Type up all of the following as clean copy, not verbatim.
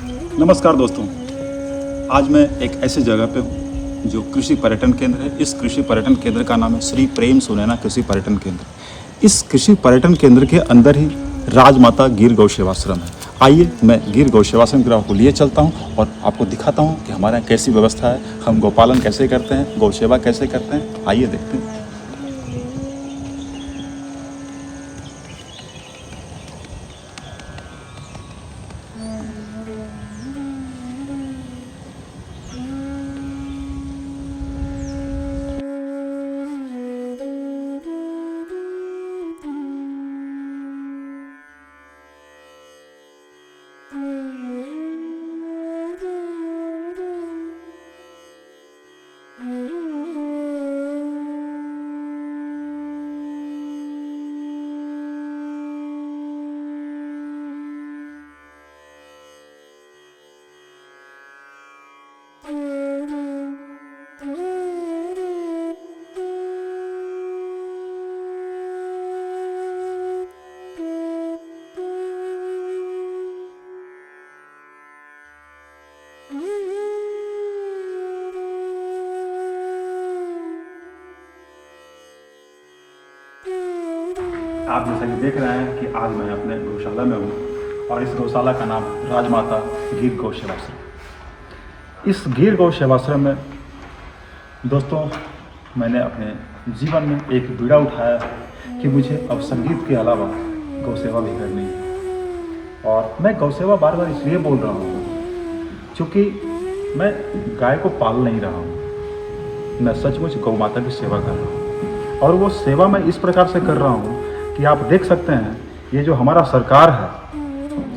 नमस्कार दोस्तों, आज मैं एक ऐसी जगह पे हूँ जो कृषि पर्यटन केंद्र है। इस कृषि पर्यटन केंद्र का नाम है श्री प्रेम सुनैना कृषि पर्यटन केंद्र। इस कृषि पर्यटन केंद्र के अंदर ही राजमाता गिर गौ सेवाश्रम है। आइए मैं गिर गौ सेवाश्रम की आपको लिए चलता हूँ और आपको दिखाता हूँ कि हमारे यहाँ कैसी व्यवस्था है, हम गौपालन कैसे करते हैं, गौ सेवा कैसे करते हैं। आइए देखते हैं। आप जैसा कि देख रहे हैं कि आज मैं अपने गौशाला में हूँ और इस गौशाला का नाम राजमाता गिर गौ सेवाश्रम। इस गिर गौ सेवाश्रम में दोस्तों मैंने अपने जीवन में एक बीड़ा उठाया कि मुझे अब संगीत के अलावा गौ सेवा भी करनी है। और मैं गौ सेवा बार बार इसलिए बोल रहा हूँ क्योंकि मैं गाय को पाल नहीं रहा हूँ, मैं सचमुच गौ माता की सेवा कर रहा हूँ। और वो सेवा मैं इस प्रकार से कर रहा हूँ कि आप देख सकते हैं, ये जो हमारा सरकार है,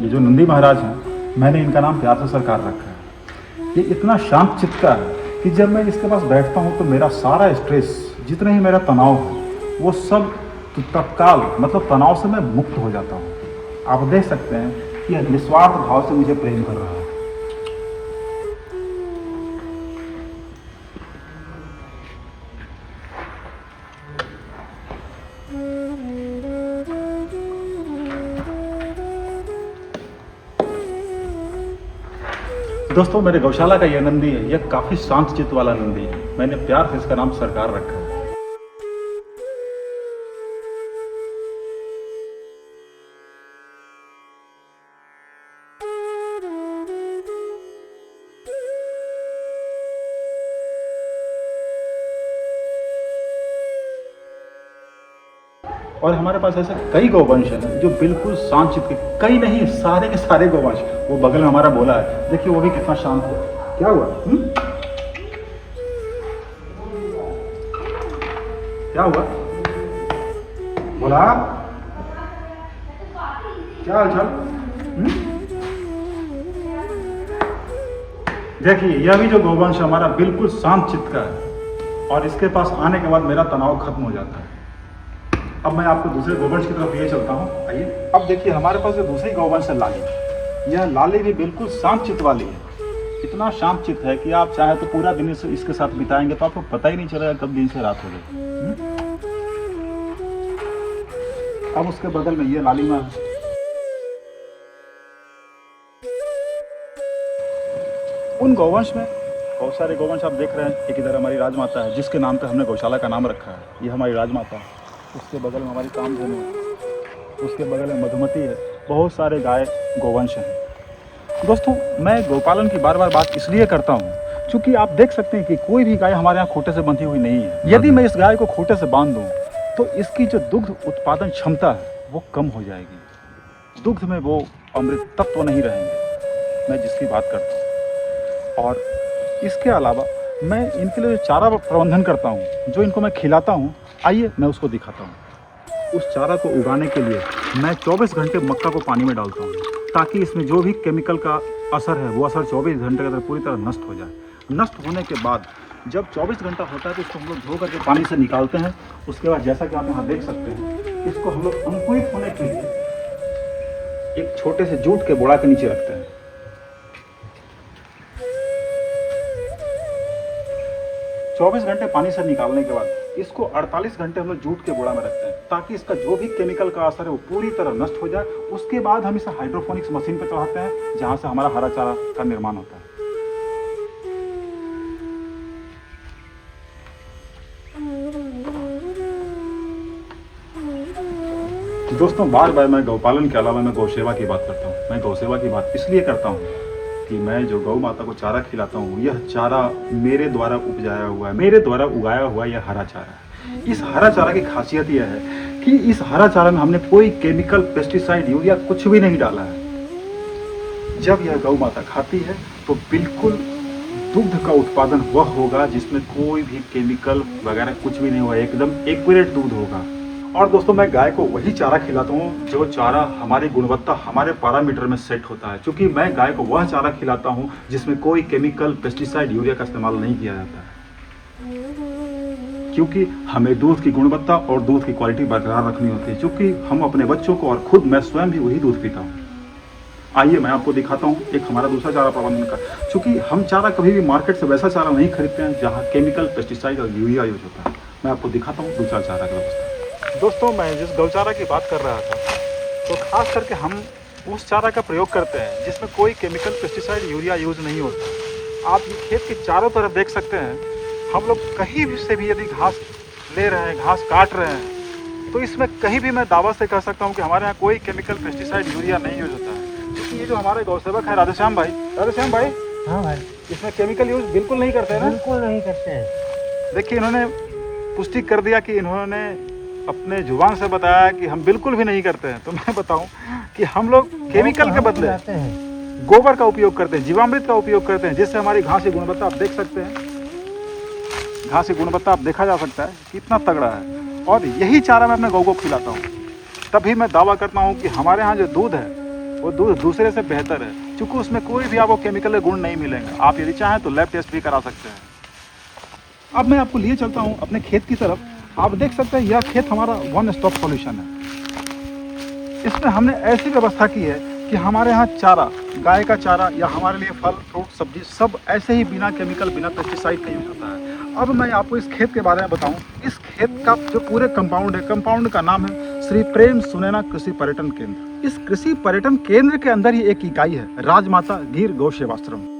ये जो नंदी महाराज हैं, मैंने इनका नाम प्यार से सरकार रखा है। ये इतना शांत चित्त का है कि जब मैं इसके पास बैठता हूँ तो मेरा सारा स्ट्रेस, जितना ही मेरा तनाव है, वो सब तत्काल मतलब तनाव से मैं मुक्त हो जाता हूँ। आप देख सकते हैं कि यह निस्वार्थ भाव से मुझे प्रेम कर रहा है। दोस्तों मेरे गौशाला का यह नंदी है, यह काफ़ी शांत चित्त वाला नंदी है। मैंने प्यार से इसका नाम सरकार रखा है। और हमारे पास ऐसे कई गौवंश हैं जो बिल्कुल शांत चित्त के, कई नहीं सारे के सारे गौवंश। वो बगल में हमारा बोला है, देखिए वो भी कितना शांत है। क्या हुआ? क्या हुआ? बोला क्या हाल चाल? देखिए यह भी जो गौवंश हमारा बिल्कुल शांत चित्त का है और इसके पास आने के बाद मेरा तनाव खत्म हो जाता है। अब मैं आपको दूसरे गौवंश की तरफ लिए चलता हूँ। आइए अब देखिए हमारे पास जो दूसरी गौवंश है लाली, यह लाली भी बिल्कुल शांत चित्त वाली है। इतना शांत चित्त है कि आप चाहे तो पूरा दिन इसके साथ बिताएंगे तो आपको पता ही नहीं चलेगा कब दिन से रात हो गई। अब उसके बगल में ये लाली माँ है। उन गौवंश में बहुत सारे गौवंश आप देख रहे हैं। एक इधर हमारी राजमाता है जिसके नाम पे हमने गौशाला का नाम रखा है, ये हमारी राजमाता है। उसके बगल में हमारी कामधेनु है, उसके बगल में मधुमती है। बहुत सारे गाय गौवंश हैं। दोस्तों मैं गौपालन की बार बार बात इसलिए करता हूँ क्योंकि आप देख सकते हैं कि कोई भी गाय हमारे यहाँ खूंटे से बंधी हुई नहीं है। यदि मैं इस गाय को खूंटे से बांध दूँ तो इसकी जो दुग्ध उत्पादन क्षमता है वो कम हो जाएगी, दुग्ध में वो अमृत तत्व नहीं रहेंगे, मैं जिसकी बात करता हूँ। और इसके अलावा मैं इनके लिए चारा प्रबंधन करता हूँ, जो इनको मैं खिलाता हूँ। आइए मैं उसको दिखाता हूँ। उस चारा को उगाने के लिए मैं 24 घंटे मक्का को पानी में डालता हूँ ताकि इसमें जो भी केमिकल का असर है वो असर 24 घंटे के अंदर पूरी तरह नष्ट हो जाए। नष्ट होने के बाद जब 24 घंटा होता है तो इसको हम लोग धो करके पानी से निकालते हैं। उसके बाद जैसा कि आप यहाँ देख सकते हैं, इसको हम लोग अंकुरित होने के लिए एक छोटे से जूट के बोरा के नीचे रखते हैं। 24 घंटे पानी से निकालने के बाद इसको 48 घंटे हम लोग जूट के बोरा में रखते हैं ताकि इसका जो भी केमिकल का असर है वो पूरी तरह नष्ट हो जाए। उसके बाद हम इसे हाइड्रोफोनिक्स मशीन पर चढ़ाते हैं जहाँ से हमारा हरा चारा का निर्माण होता है। दोस्तों, बार बार मैं गौपालन के अलावा मैं गौसेवा की बात करता हूँ। मैं गौसेवा की बात इसलिए करता हूँ कि मैं जो गौ माता को चारा खिलाता हूँ यह चारा मेरे द्वारा उपजाया हुआ है, मेरे द्वारा उगाया हुआ यह हरा चारा है। इस हरा चारा की खासियत यह है कि इस हरा चारा में हमने कोई केमिकल, पेस्टिसाइड, यूरिया कुछ भी नहीं डाला है। जब यह गौ माता खाती है तो बिल्कुल दुग्ध का उत्पादन वह होगा जिसमें कोई भी केमिकल वगैरह कुछ भी नहीं हुआ, एकदम एक्यूरेट दूध होगा। और दोस्तों, मैं गाय को वही चारा खिलाता हूँ जो चारा हमारी गुणवत्ता, हमारे पैरामीटर में सेट होता है। क्योंकि मैं गाय को वह चारा खिलाता हूँ जिसमें कोई केमिकल, पेस्टिसाइड, यूरिया का इस्तेमाल नहीं किया जाता है। क्योंकि हमें दूध की गुणवत्ता और दूध की क्वालिटी बरकरार रखनी होती है। क्योंकि हम अपने बच्चों को और खुद मैं स्वयं भी वही दूध पीता हूँ। आइए मैं आपको दिखाता हूँ एक हमारा दूसरा चारा प्रबंधन का। क्योंकि हम चारा कभी भी मार्केट से वैसा चारा नहीं खरीदते हैं जहाँ केमिकल, पेस्टिसाइड और यूरिया यूज होता है। मैं आपको दिखाता हूँ दूसरा चारा की व्यवस्था। दोस्तों, मैं जिस गौचारा की बात कर रहा था तो खास करके हम उस चारा का प्रयोग करते हैं जिसमें कोई केमिकल, पेस्टिसाइड, यूरिया यूज नहीं होता। आप ये खेत के चारों तरफ देख सकते हैं। हम लोग कहीं भी से भी यदि घास ले रहे हैं, घास काट रहे हैं, तो इसमें कहीं भी मैं दावा से कह सकता हूँ कि हमारे यहाँ कोई केमिकल, पेस्टिसाइड, यूरिया नहीं यूज होता है। क्योंकि ये जो हमारे गौसेवक है राधेश्याम भाई, हाँ भाई, इसमें केमिकल यूज बिल्कुल नहीं करते हैं। बिल्कुल नहीं करते हैं। देखिए, इन्होंने पुष्टि कर दिया कि इन्होंने अपने जुबान से बताया कि हम बिल्कुल भी नहीं करते हैं। तो मैं बताऊं कि हम लोग केमिकल के बदले गोबर का उपयोग करते हैं, जीवामृत का उपयोग करते हैं, जिससे हमारी घास की गुणवत्ता आप देख सकते हैं। घास की गुणवत्ता आप देखा जा सकता है कितना तगड़ा है। और यही चारा मैं अपने गौ को खिलाता हूँ। तभी मैं दावा करता हूँ कि हमारे यहाँ जो दूध है वो दूध दूसरे से बेहतर है। क्योंकि उसमें कोई भी आपको केमिकल के गुण नहीं मिलेंगे। आप यदि चाहें तो लैब टेस्ट भी करा सकते हैं। अब मैं आपको लिए चलता हूँ अपने खेत की तरफ। आप देख सकते हैं यह खेत हमारा वन स्टॉप सॉल्यूशन है। इसमें हमने ऐसी व्यवस्था की है कि हमारे यहाँ चारा, गाय का चारा या हमारे लिए फल, फ्रूट, सब्जी सब ऐसे ही बिना केमिकल, बिना पेस्टिसाइड का यूज होता है। अब मैं आपको इस खेत के बारे में बताऊं। इस खेत का जो पूरे कंपाउंड है, कंपाउंड का नाम है श्री प्रेम सुनैना कृषि पर्यटन केंद्र। इस कृषि पर्यटन केंद्र के अंदर ही एक इकाई है राजमाता गिर गौ सेवाश्रम।